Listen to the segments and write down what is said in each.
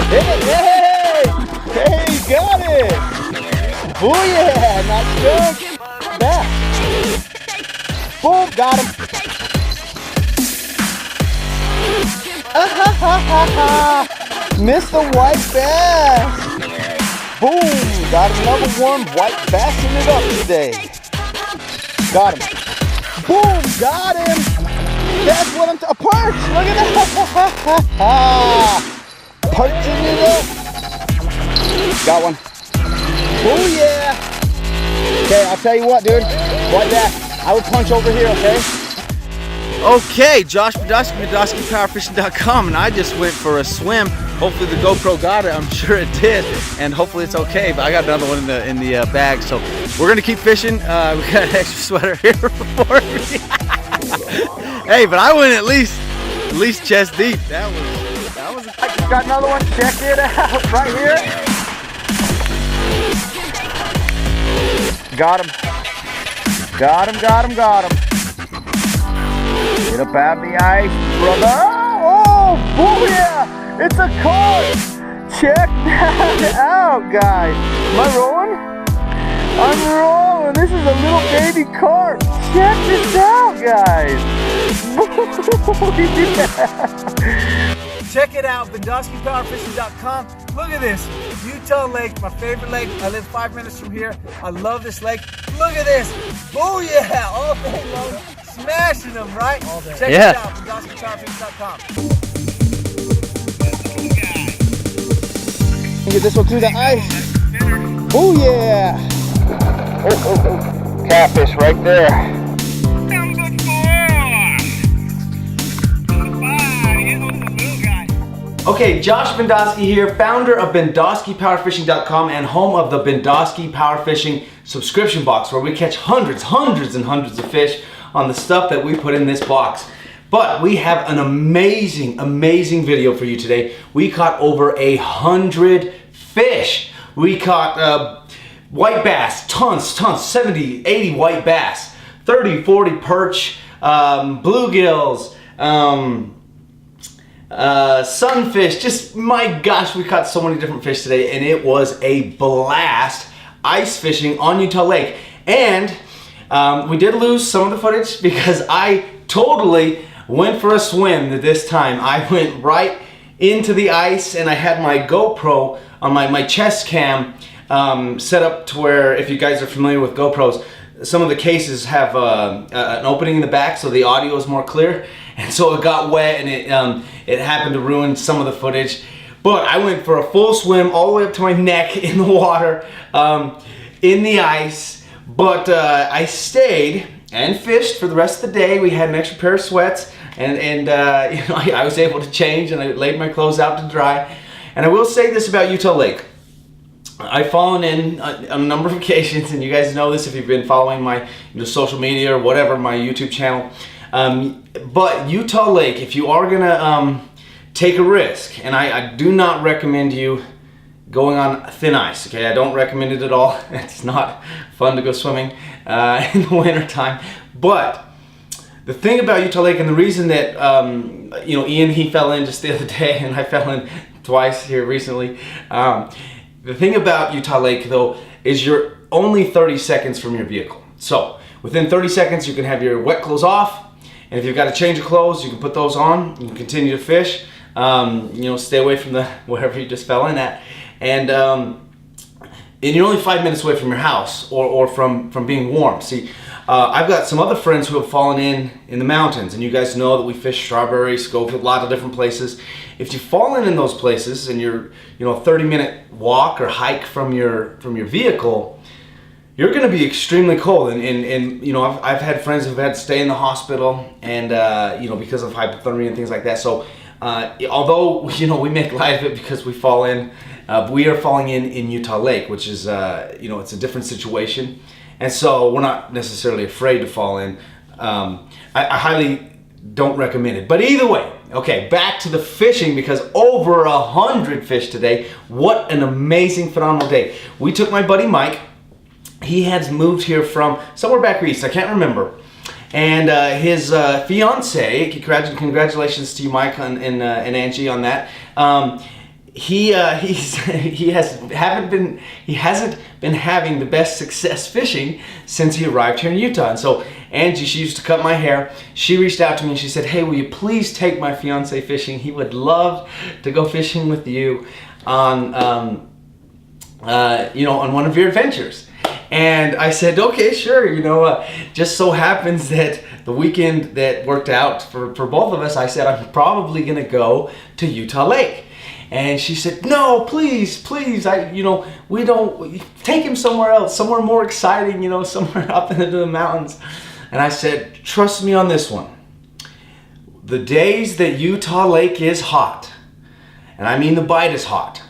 Hey, hey, got it. Booyah, not stuck. Back. Boom, got him. Missed the white bass. Boom, got another one. White bassing it up today. Got him. Boom, got him. That's what I'm a perch. Look at that. Perching it up. Got one. Oh yeah. Okay, I'll tell you what, dude. White bass. I would punch over here, okay? Okay, Josh Bendoski, BendoskiPowerFishing.com, and I just went for a swim. Hopefully the GoPro got it. I'm sure it did, and hopefully it's okay. But I got another one in the bag, so we're gonna keep fishing. We got an extra sweater here for me. Hey, but I went at least chest deep. That was. I just got another one. Check it out right here. Got him. Got him. Got him. Got him. Get up out of the ice, brother. Oh, booyah! It's a carp. Check that out, guys. Am I rolling? I'm rolling. This is a little baby carp. Check this out, guys. Check it out, BendoskiPowerFishing.com. Look at this. Utah Lake, my favorite lake. I live 5 minutes from here. I love this lake. Look at this. Booyah! All day long. Smashing them, right? All day. Check it out, BendoskiPowerFishing.com. Get this one through the ice. Oh yeah! Catfish right there. Okay, Josh Bendoski here, founder of BendoskiPowerFishing.com and home of the Bendoski Power Fishing subscription box, where we catch hundreds and hundreds of fish on the stuff that we put in this box. But we have an amazing video for you today. We caught over 100 fish. We caught white bass, tons, 70, 80 white bass, 30, 40 perch, bluegills, sunfish. Just, my gosh, we caught so many different fish today, and it was a blast ice fishing on Utah Lake. And we did lose some of the footage because I totally went for a swim this time. I went right into the ice, and I had my GoPro on my chest cam set up to where, if you guys are familiar with GoPros, some of the cases have an opening in the back so the audio is more clear, and so it got wet, and it happened to ruin some of the footage. But I went for a full swim all the way up to my neck in the water, in the ice. But I stayed and fished for the rest of the day. We had an extra pair of sweats, and you know, I was able to change, and I laid my clothes out to dry. And I will say this about Utah Lake. I've fallen in on a number of occasions, and you guys know this if you've been following my social media or whatever, my YouTube channel. But Utah Lake, if you are gonna take a risk, and I do not recommend you going on thin ice, okay? I don't recommend it at all. It's not fun to go swimming in the winter time. But the thing about Utah Lake, and the reason that you know, Ian, he fell in just the other day, and I fell in twice here recently. The thing about Utah Lake, though, is you're only 30 seconds from your vehicle. So within 30 seconds, you can have your wet clothes off, and if you've got to change your clothes, you can put those on. You can continue to fish. You know, stay away from the wherever you just fell in at, and you're only 5 minutes away from your house or from being warm. See, I've got some other friends who have fallen in the mountains, and you guys know that we fish Strawberry, Schofield, a lot of different places. If you've fallen in those places and you're, you know, a 30-minute walk or hike from your vehicle, you're going to be extremely cold. And you know, I've had friends who've had to stay in the hospital, and you know, because of hypothermia and things like that. So although, you know, we make light of it because we fall in, we are falling in Utah Lake, which is you know, it's a different situation, and so we're not necessarily afraid to fall in. I highly don't recommend it. But either way, okay, back to the fishing, because over 100 fish today. What an amazing, phenomenal day. We took my buddy Mike. He has moved here from somewhere back east, I can't remember. And his fiance, congratulations to you, Mike, and Angie on that. he hasn't been having the best success fishing since he arrived here in Utah. And so Angie, she used to cut my hair. She reached out to me and she said, "Hey, will you please take my fiance fishing? He would love to go fishing with you on on one of your adventures." And I said, "Okay, sure." Just so happens that the weekend that worked out for both of us, I said, "I'm probably gonna go to Utah Lake." And she said, "No, please, we don't, take him somewhere else, somewhere more exciting, somewhere up into the mountains." And I said, "Trust me on this one. The days that Utah Lake is hot, and I mean the bite is hot,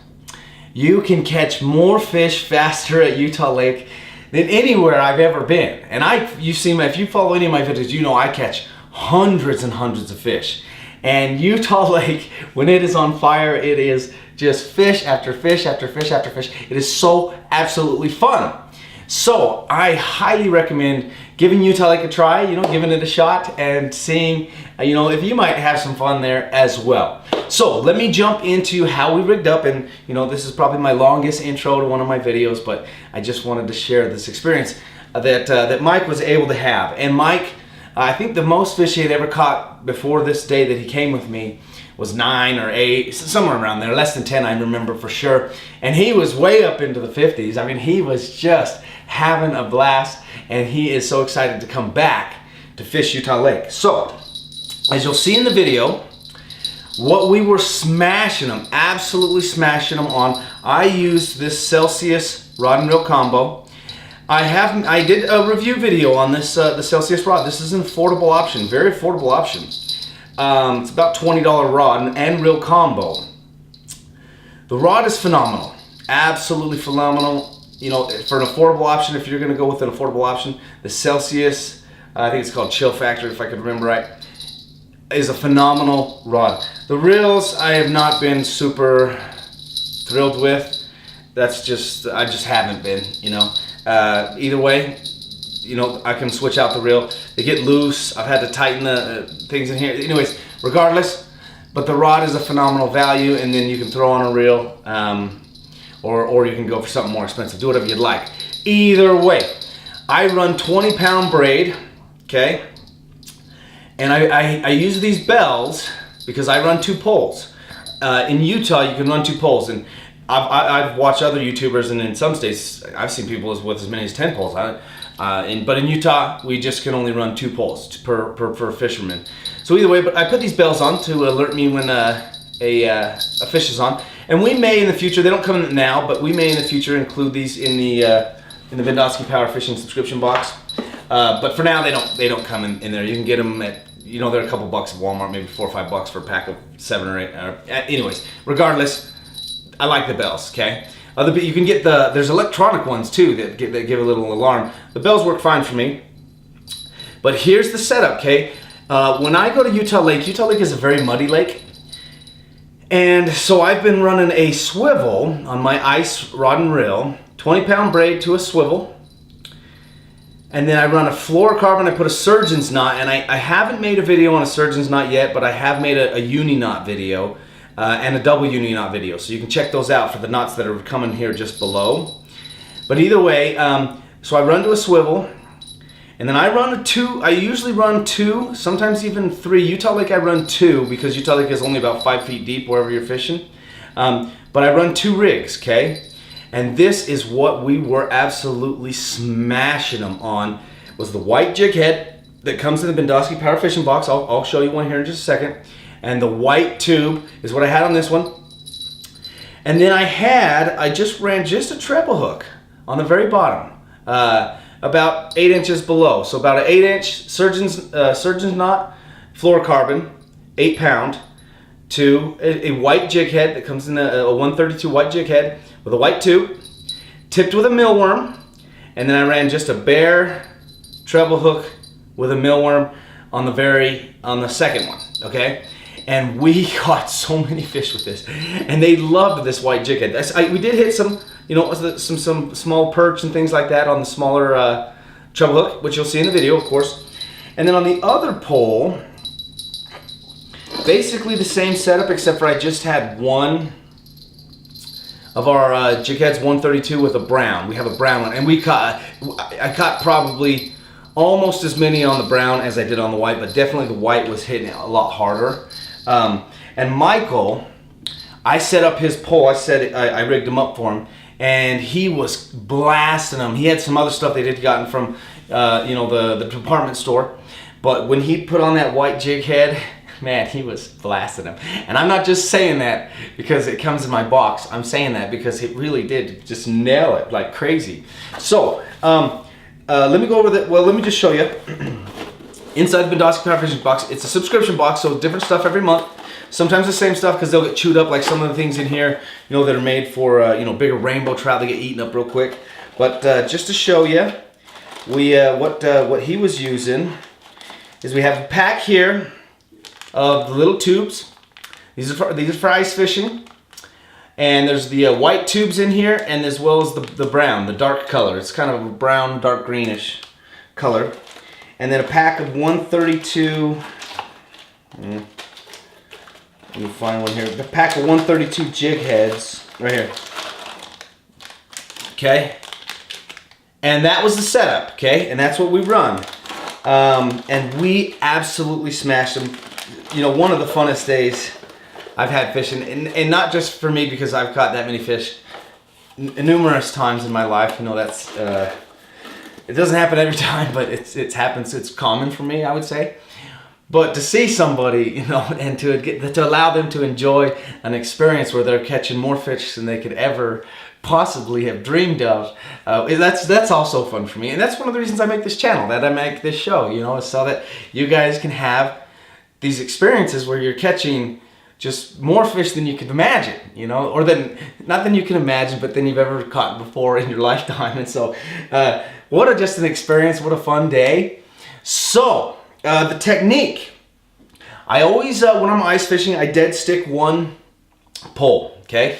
you can catch more fish faster at Utah Lake than anywhere I've ever been." And if you follow any of my videos, I catch hundreds and hundreds of fish. And Utah Lake, when it is on fire, it is just fish after fish after fish after fish. It is so absolutely fun. So I highly recommend giving Utah Lake a try, giving it a shot and seeing, if you might have some fun there as well. So let me jump into how we rigged up, and this is probably my longest intro to one of my videos, but I just wanted to share this experience that Mike was able to have. And Mike, I think the most fish he had ever caught before this day that he came with me was 9 or 8, somewhere around there, less than 10 I remember for sure. And he was way up into the 50s. I mean, he was just having a blast, and he is so excited to come back to fish Utah Lake. So, as you'll see in the video, what we were smashing them, absolutely smashing them on, I used this Celsius rod and reel combo. I did a review video on this the Celsius rod. This is an affordable option, very affordable option. It's about $20 rod and reel combo. The rod is phenomenal, absolutely phenomenal. For an affordable option, if you're going to go with an affordable option, the Celsius, I think it's called Chill Factor, if I could remember right, is a phenomenal rod. The reels I have not been super thrilled with. I just haven't been. Either way, I can switch out the reel. They get loose. I've had to tighten the things in here. Anyways, regardless, but the rod is a phenomenal value, and then you can throw on a reel, or you can go for something more expensive. Do whatever you'd like. Either way, I run 20-pound braid, okay? And I use these bells because I run 2 poles. In Utah, you can run 2 poles, and I've watched other YouTubers, and in some states, I've seen people with as many as 10 poles. But in Utah, we just can only run 2 poles per fisherman. So either way, but I put these bells on to alert me when a fish is on. And we may in the future, they don't come in now, but we may in the future include these in the BendoskiPowerFishing subscription box. But for now, they don't come in there. You can get them at, they're a couple bucks at Walmart, maybe $4 or $5 for a pack of 7 or 8. Anyways, regardless, I like the bells, okay? You can get there's electronic ones too that give a little alarm. The bells work fine for me. But here's the setup, okay? When I go to Utah Lake is a very muddy lake. And so I've been running a swivel on my ice rod and reel, 20-pound braid to a swivel. And then I run a fluorocarbon, I put a surgeon's knot, and I haven't made a video on a surgeon's knot yet, but I have made a uni knot video and a double uni knot video. So you can check those out for the knots that are coming here just below. But either way, so I run to a swivel, and then I usually run 2, sometimes even 3. Utah Lake I run 2 because Utah Lake is only about 5 feet deep wherever you're fishing. But I run 2 rigs, okay? And this is what we were absolutely smashing them on, was the white jig head that comes in the BendoskiPowerFishing box. I'll show you one here in just a second. And the white tube is what I had on this one. And then I just ran a treble hook on the very bottom, about 8 inches below. So about an 8-inch surgeon's knot, fluorocarbon, 8-pound, to a white jig head that comes in a 132 white jig head with a white tube, tipped with a millworm, and then I ran just a bare treble hook with a millworm on the second one, okay? And we caught so many fish with this, and they loved this white jig head. We did hit some, some small perch and things like that on the smaller treble hook, which you'll see in the video, of course. And then on the other pole, basically the same setup, except for I just had one of our jig heads, 132 with a brown. We have a brown one, and I caught probably almost as many on the brown as I did on the white, but definitely the white was hitting a lot harder. And Michael, I set up his pole. I rigged him up for him, and he was blasting them. He had some other stuff they had gotten from the department store, but when he put on that white jig head, man, he was blasting them. And I'm not just saying that because it comes in my box. I'm saying that because it really did just nail it like crazy. So let me go over that. Well, let me just show you. Inside the BendoskiPowerFishing box, it's a subscription box, so different stuff every month. Sometimes the same stuff because they'll get chewed up, like some of the things in here, that are made for bigger rainbow trout. They get eaten up real quick. But just to show you, what he was using is we have a pack here of the little tubes. These are for ice fishing, and there's the white tubes in here, and as well as the brown, the dark color. It's kind of a brown, dark greenish color, and then a pack of 132. Let me find one here. The pack of 132 jig heads right here. Okay, and that was the setup. Okay, and that's what we run, and we absolutely smashed them. One of the funnest days I've had fishing, and not just for me because I've caught that many fish numerous times in my life. That's it doesn't happen every time, but it happens. It's common for me, I would say. But to see somebody, and to allow them to enjoy an experience where they're catching more fish than they could ever possibly have dreamed of, that's also fun for me. And that's one of the reasons I make this channel, that I make this show, is so that you guys can have these experiences where you're catching just more fish than you could imagine, or not than you can imagine, but than you've ever caught before in your lifetime. And so, just an experience, what a fun day. So, the technique, I always, when I'm ice fishing, I dead stick one pole, okay?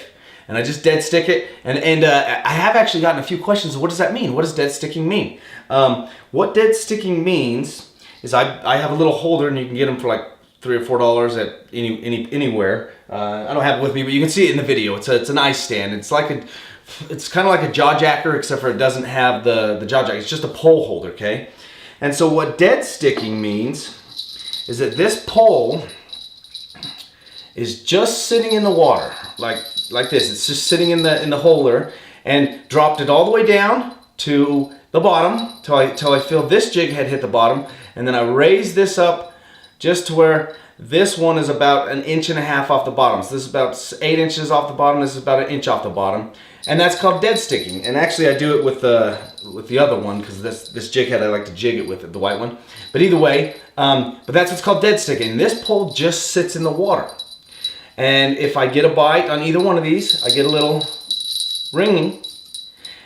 And I just dead stick it, and I have actually gotten a few questions, what does that mean? What does dead sticking mean? What dead sticking means is I have a little holder, and you can get them for like $3 or $4 at anywhere. I don't have it with me, but you can see it in the video. It's an ice stand. It's kind of like a jaw jacker, except for it doesn't have the jaw jacker. It's just a pole holder, okay? And so what dead sticking means is that this pole is just sitting in the water, like this. It's just sitting in the holder, and dropped it all the way down to the bottom till I feel this jig head hit the bottom, and then I raise this up just to where this one is about 1.5 inches off the bottom. So this is about 8 inches off the bottom. This is about 1 inch off the bottom, and that's called dead sticking. And actually, I do it with the other one because this jig head I like to jig it with, the white one. But either way, but that's what's called dead sticking. This pole just sits in the water, and if I get a bite on either one of these, I get a little ringing,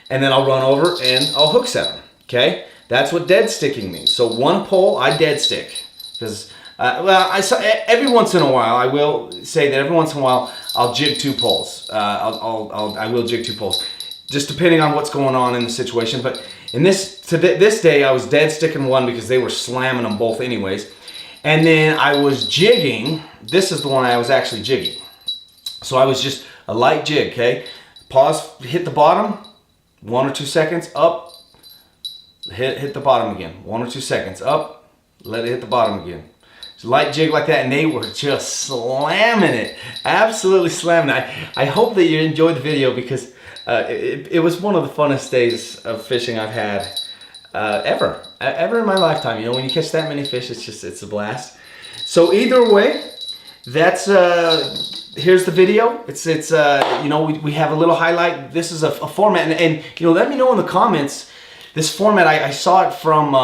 and then I'll run over and I'll hook set them. Okay, that's what dead sticking means. So one pole, I dead stick because. Every once in a while, I will say that every once in a while, I'll jig 2 poles. I will jig 2 poles, just depending on what's going on in the situation. But in this day, I was dead sticking one because they were slamming them both anyways. And then I was jigging. This is the one I was actually jigging. So I was just a light jig, okay? Pause, hit the bottom, 1 or 2 seconds, up, hit the bottom again. 1 or 2 seconds, up, let it hit the bottom again. Light jig like that, and they were just slamming it, absolutely slamming it. I hope that you enjoyed the video because it was one of the funnest days of fishing I've had ever in my lifetime. When you catch that many fish, it's a blast. So either way, that's here's the video. It's we have a little highlight. This is a format, and let me know in the comments. This format I saw it from.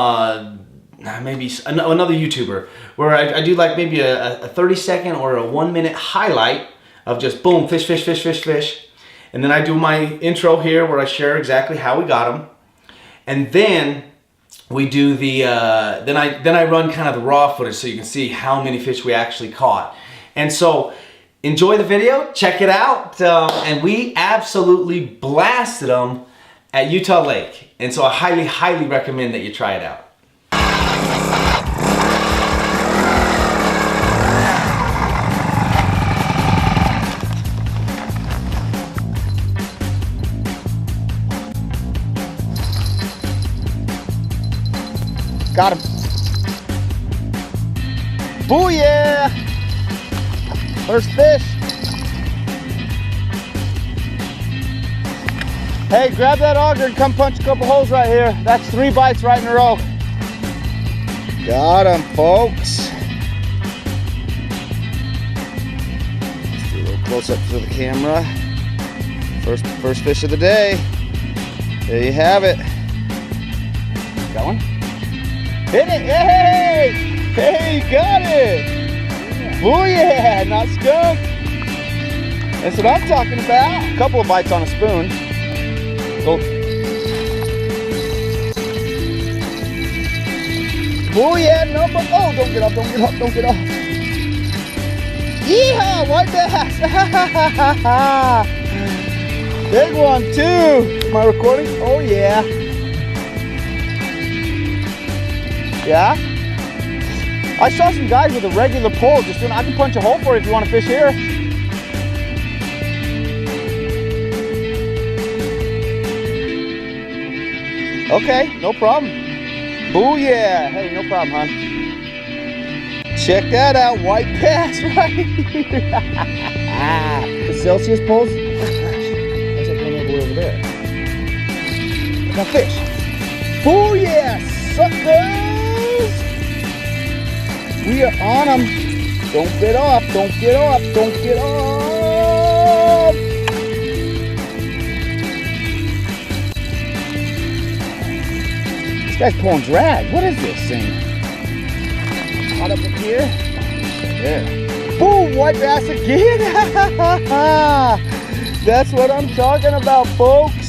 Maybe another YouTuber where I do like maybe a 30-second or a 1-minute highlight of just boom, fish, fish, fish, fish, fish. And then I do my intro here where I share exactly how we got them. And then we do the, then I run kind of the raw footage so you can see how many fish we actually caught. And so enjoy the video, check it out. And we absolutely blasted them at Utah Lake. And so I highly, highly recommend that you try it out. Got him. Booyah! First fish. Hey, grab that auger and come punch a couple holes right here. That's 3 bites right in a row. Got him, folks. Let's do a little close up to the camera. First fish of the day. There you have it. Got one? Hit it! Hey! Hey, you got it! Booyah! Not skunk. That's what I'm talking about. A couple of bites on a spoon. Go. Booyah! Number. Oh, don't get off! Don't get off! Don't get off! Yeehaw! White bass! Big one too. Am I recording? Oh yeah. Yeah? I saw some guys with a regular pole just doing, I can punch a hole for you if you want to fish here. Okay, no problem. Booyah. Hey, no problem, hon. Check that out, white bass right here. The Celsius poles. Over there. Now fish. Booyah, suckers! We are on them. Don't get off, don't get off, don't get off! This guy's pulling drag. What is this thing? Hot up here. There. Boom, white bass again! That's what I'm talking about, folks.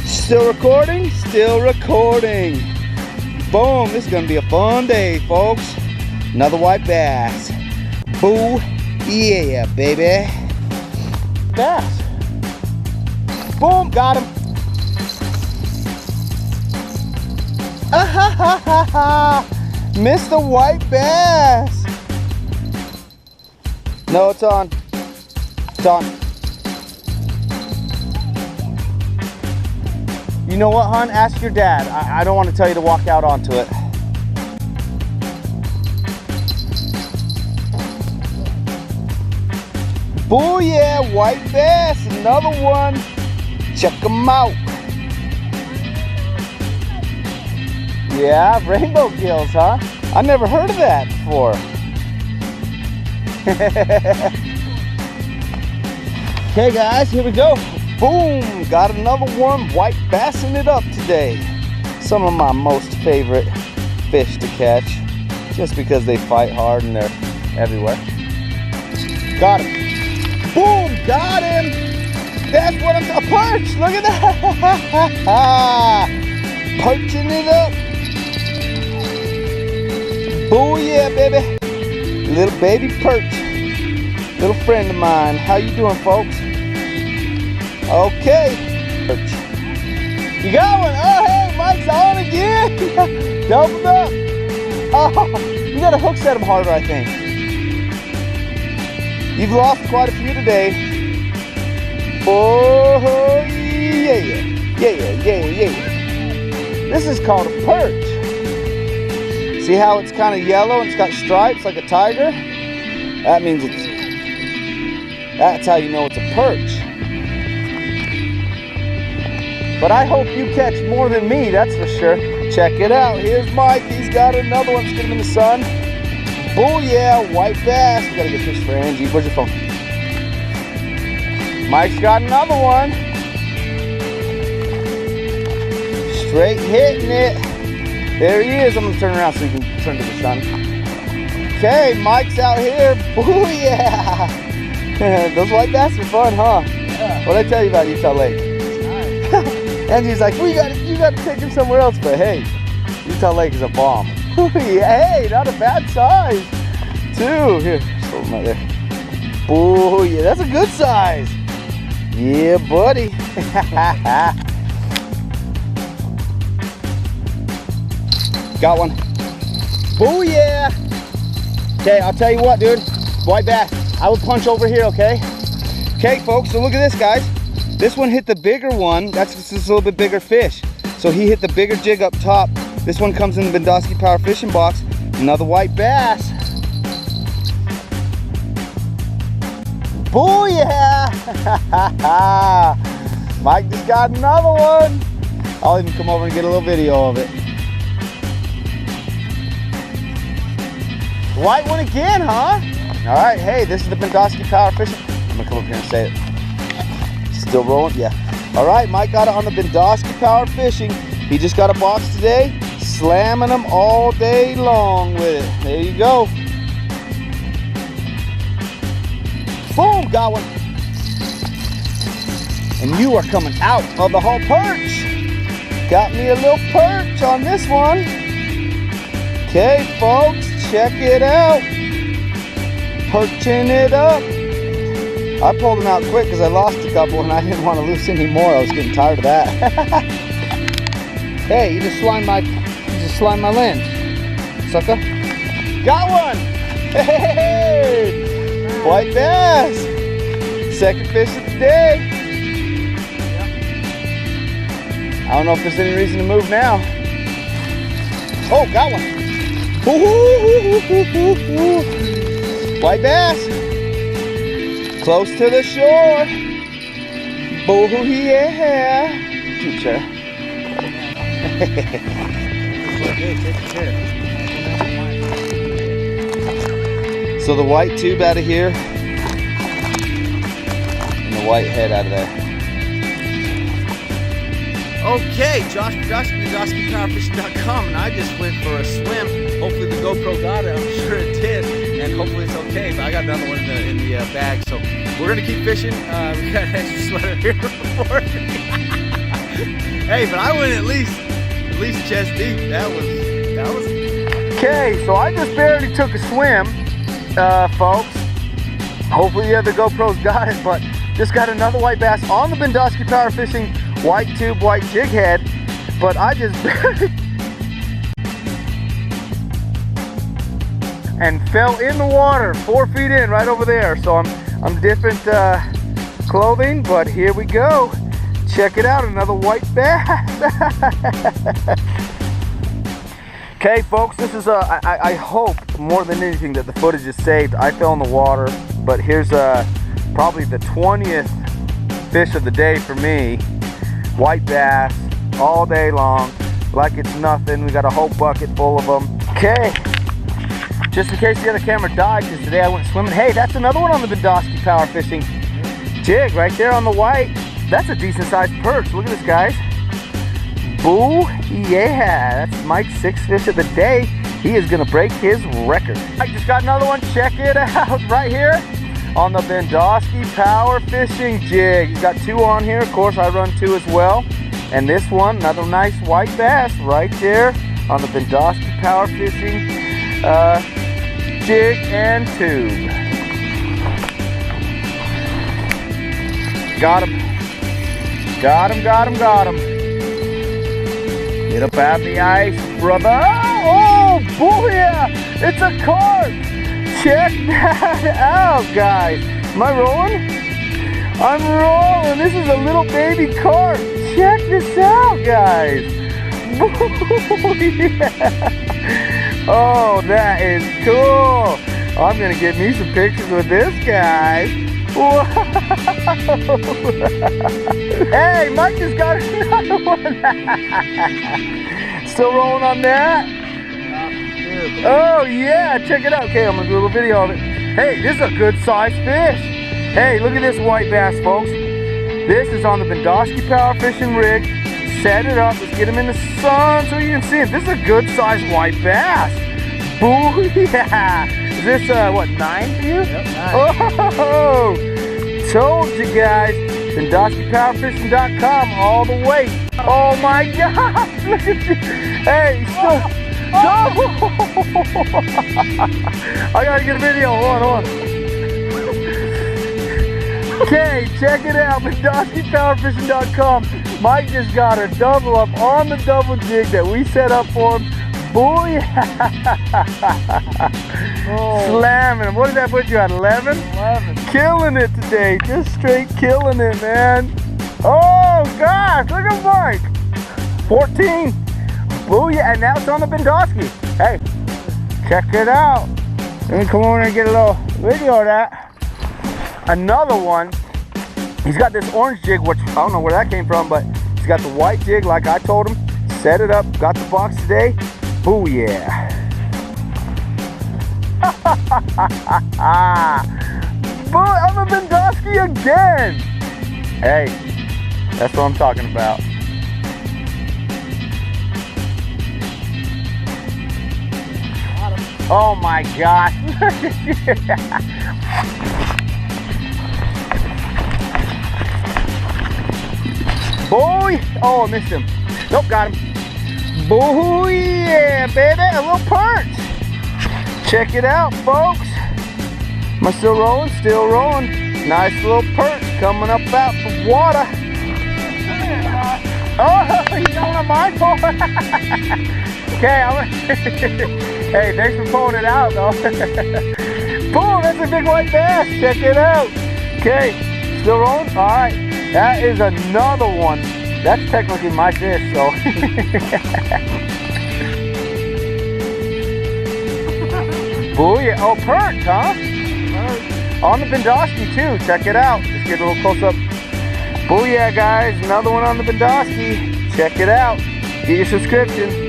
Still recording? Still recording. Boom, this is gonna be a fun day, folks. Another white bass. Boo, yeah, baby. Bass. Boom, got him. Ah ha ha ha ha. Missed the white bass. No, it's on. It's on. You know what, hon? Ask your dad. I don't want to tell you to walk out onto it. Booyah, white bass, another one. Check them out. Yeah, rainbow gills, huh? I never heard of that before. Okay, guys, here we go. Boom! Got another one, white bassing it up today. Some of my most favorite fish to catch, just because they fight hard and they're everywhere. Got him. Boom! Got him! That's what I'm talking about. A perch! Look at that! Perching it up. Booyah, baby! Little baby perch. Little friend of mine. How you doing, folks? Okay. You got one. Oh, hey, Mike's on again. Doubled up. Oh, you gotta hook set him harder, I think. You've lost quite a few today. Oh, yeah. Yeah. This is called a perch. See how it's kind of yellow and it's got stripes like a tiger? That means that's how you know it's a perch. But I hope you catch more than me, that's for sure. Check it out. Here's Mike. He's got another one. Let's get him in the sun. Booyah, white bass. We gotta get fish for Angie. Where's your phone? Mike's got another one. Straight hitting it. There he is. I'm gonna turn around so you can turn to the sun. Okay, Mike's out here. Booyah. Those white bass are fun, huh? Yeah. What'd I tell you about Utah Lake? And he's like, well, you gotta take him somewhere else. But hey, Utah Lake is a bomb. Hey, not a bad size, too. Here, throw him right there. Oh yeah, that's a good size. Yeah, buddy. Got one. Booyah. Okay, I'll tell you what, dude. White bass. I will punch over here, okay? Okay, folks, so look at this, guys. This one hit the bigger one. That's just a little bit bigger fish. So he hit the bigger jig up top This one comes in the Bendoski Power Fishing box. Another white bass. Booyah! Mike just got another one. I'll even come over and get a little video of it. White one again, huh? All right, hey, this is the Bendoski Power Fishing. I'm gonna come up here and say it. Still rolling? Yeah. All right, Mike got it on the Bendoski Power Fishing. He just got a box today, slamming them all day long with it. There you go. Boom, got one. And you are coming out of the whole perch. Got me a little perch on this one. Okay, folks, check it out. Perching it up. I pulled them out quick because I lost a couple and I didn't want to lose any more. I was getting tired of that. Hey, you just slimed my lens, sucker. Got one. Hey, white bass. Second fish of the day. I don't know if there's any reason to move now. Oh, got one. White bass. Close to the shore. Oh yeah. Keep sure. So the white tube out of here and the white head out of there. Okay, Josh from BendoskiPowerFishing.com, and I just went for a swim. Hopefully the GoPro got it. I'm sure it did, and hopefully it's okay. But I got another one in the bag, so we're gonna keep fishing. We got an extra sweater here for me. Hey, but I went at least chest deep. That was. Okay, so I just barely took a swim, folks. Hopefully the other GoPros got it, but just got another white bass on the Bendoski Power Fishing white tube, white jig head, but I just and fell in the water 4 feet in right over there. So I'm different clothing, but here we go. Check it out, another white bass. Okay, folks, this is I hope more than anything that the footage is saved. I fell in the water, but here's probably the 20th fish of the day for me. White bass all day long, like it's nothing. We got a whole bucket full of them. Okay, just in case the other camera died, because today I went swimming. Hey, that's another one on the Bendoski Power Fishing jig right there on the white. That's a decent sized perch. Look at this, guys. Boo, yeah, that's Mike's 6th fish of the day. He is gonna break his record. I just got another one. Check it out right here on the Bendoski Power Fishing jig. He's got 2 on here. Of course, I run 2 as well. And this one, another nice white bass right there on the Bendoski Power Fishing jig and tube. Got him. Got him, got him, got him. Get up out of the ice, brother. Oh, booyah! It's a carp. Check that out, guys. Am I rolling? I'm rolling. This is a little baby carp. Check this out, guys. Yeah. Oh, that is cool. I'm going to get me some pictures with this guy. Whoa. Hey, Mike just got another one. Still rolling on that? Oh yeah, check it out. Okay, I'm gonna do a little video of it. Hey, this is a good sized fish. Hey, look at this white bass, folks. This is on the Bendoski Power Fishing rig. Set it up, let's get him in the sun so you can see him. This is a good sized white bass. Booyah! Is this what, 9 for you? Yep, 9. Oh, told you guys. BendoskiPowerFishing.com all the way. Oh my gosh, look at you. Hey, still. I gotta get a video. Hold on. Okay, check it out. BendoskiPowerFishing.com. Mike just got a double up on the double jig that we set up for him. Booyah! Oh. Slamming him. What did that put you at? 11? 11. Killing it today. Just straight killing it, man. Oh gosh, look at Mike. 14. Booyah, and now it's on the Bendoski. Hey, check it out. Let me come over and get a little video of that. Another one, he's got this orange jig, which I don't know where that came from, but he's got the white jig like I told him. Set it up, got the box today. Booyah. Boy, I'm a Bendoski again. Hey, that's what I'm talking about. Oh my gosh. Boy, oh, I missed him. Nope, got him. Booyah, baby, a little perch. Check it out, folks. Am I still rolling? Still rolling. Nice little perch coming up out the water. Oh, you know what I'm mindful. Okay, hey, thanks for pulling it out, though. Boom, that's a big white bass. Check it out. Okay, still rolling? All right, that is another one. That's technically my fish, so. Booyah, oh, perch, huh? On the Bendoski too, check it out. Let's get a little close up. Booyah, guys, another one on the Bendoski. Check it out. Get your subscription.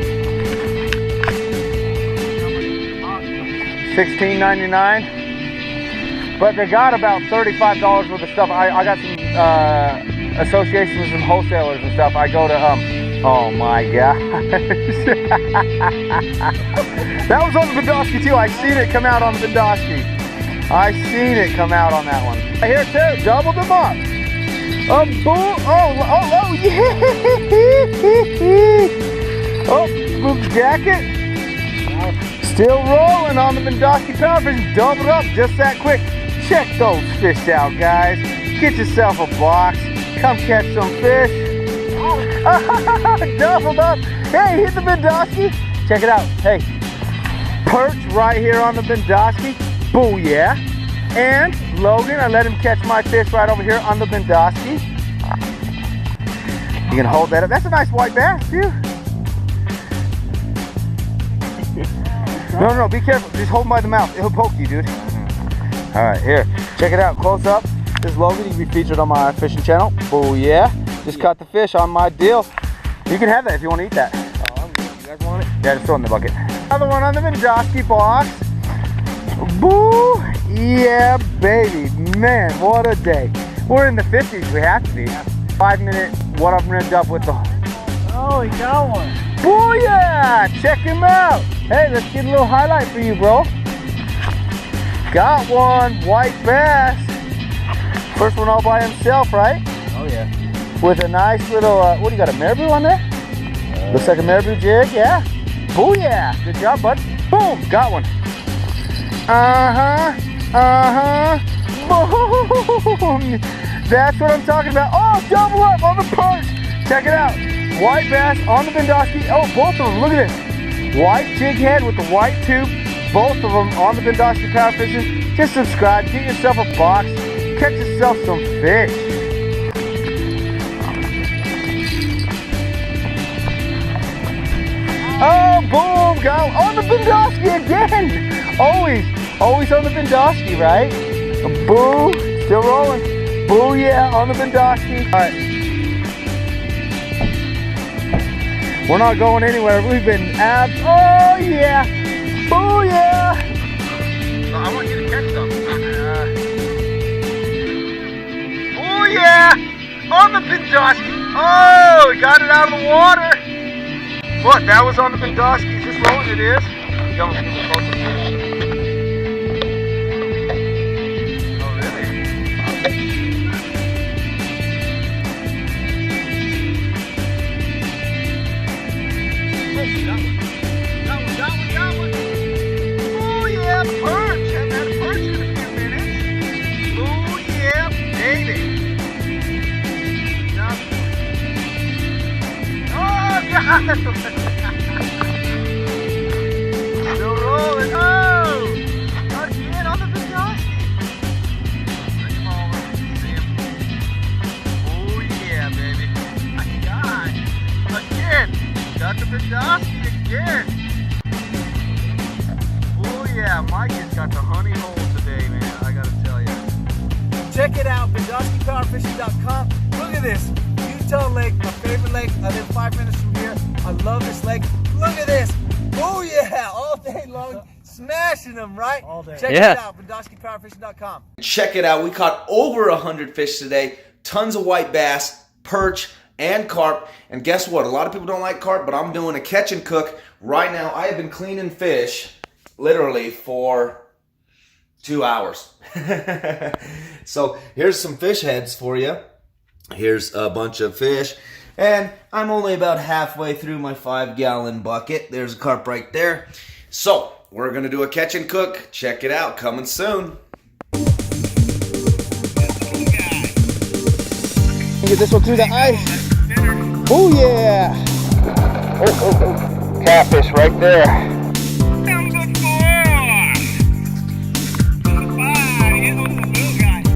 $16.99. But they got about $35 worth of stuff. I got some associations with some wholesalers and stuff. I go to, oh my gosh. That was on the Bendoski too. I seen it come out on the Bendoski. I seen it come out on that one. Here too, double them up. A bull, oh, yeah. Oh, blue jacket. Still rolling on the BendoskiPowerFishing. Doubled up just that quick. Check those fish out, guys. Get yourself a box. Come catch some fish. Doubled up. Hey, hit the Bendoski. Check it out. Hey, perch right here on the Bendoski. Booyah. And Logan, I let him catch my fish right over here on the Bendoski. You can hold that up. That's a nice white bass, too. No, be careful. Just hold him by the mouth. He'll poke you, dude. All right, here. Check it out. Close up. This is Logan. He can be featured on my fishing channel. Booyah. Just caught the fish on my deal. You can have that if you want to eat that. You guys want it? Yeah, just throw it in the bucket. Another one on the Bendoski box. Boo! Yeah, baby. Man, what a day. We're in the 50s. We have to be. 5 minute, what I'm rigged up with the... Oh, he got one. Booyah! Check him out. Hey, let's get a little highlight for you, bro. Got one. White bass. First one all by himself, right? Oh, yeah. With a nice little, what do you got, a marabou on there? Looks like a marabou jig, yeah. Booyah! Good job, bud. Boom! Got one. Boom! That's what I'm talking about. Oh, double up on the perch. Check it out. White bass on the Bendoski. Oh, both of them. Look at this. White jig head with the white tube. Both of them on the BendoskiPowerFishing. Just subscribe. Get yourself a box. Catch yourself some fish. Oh, boom. Go on the Bendoski again. Always on the Bendoski, right? Boo. Still rolling. Booyah on the Bendoski. All right. We're not going anywhere. We've been oh yeah. Booyah. I want you to catch some. Booyah on the Bendoski. Oh, we got it out of the water. What? That was on the Bendoski. Just rolling it is. Don't get it closer. Got one. Oh yeah, perch. Haven't had a perch in a few minutes. Oh yeah, baby. Oh God. Still rolling. Oh, again on the Bendoski. Bring him over. See him. Oh yeah, baby. My God. Again. Got the Bendoski again. Oh yeah, Mike has got the honey hole today, man. I gotta tell you. Check it out, BendoskiPowerFishing.com. Look at this. Utah Lake, my favorite lake. I live 5 minutes from here. I love this lake. Look at this. Oh yeah, all day long. Smashing them, right? All day. Check it out, BendoskiPowerFishing.com. Check it out. We caught over 100 fish today. Tons of white bass, perch, and carp. And guess what? A lot of people don't like carp, but I'm doing a catch and cook. Right now, I have been cleaning fish literally for 2 hours. So here's some fish heads for you. Here's a bunch of fish. And I'm only about halfway through my 5-gallon bucket. There's a carp right there. So we're going to do a catch and cook. Check it out. Coming soon. Get this one through the ice. Oh yeah. Oh, catfish right there.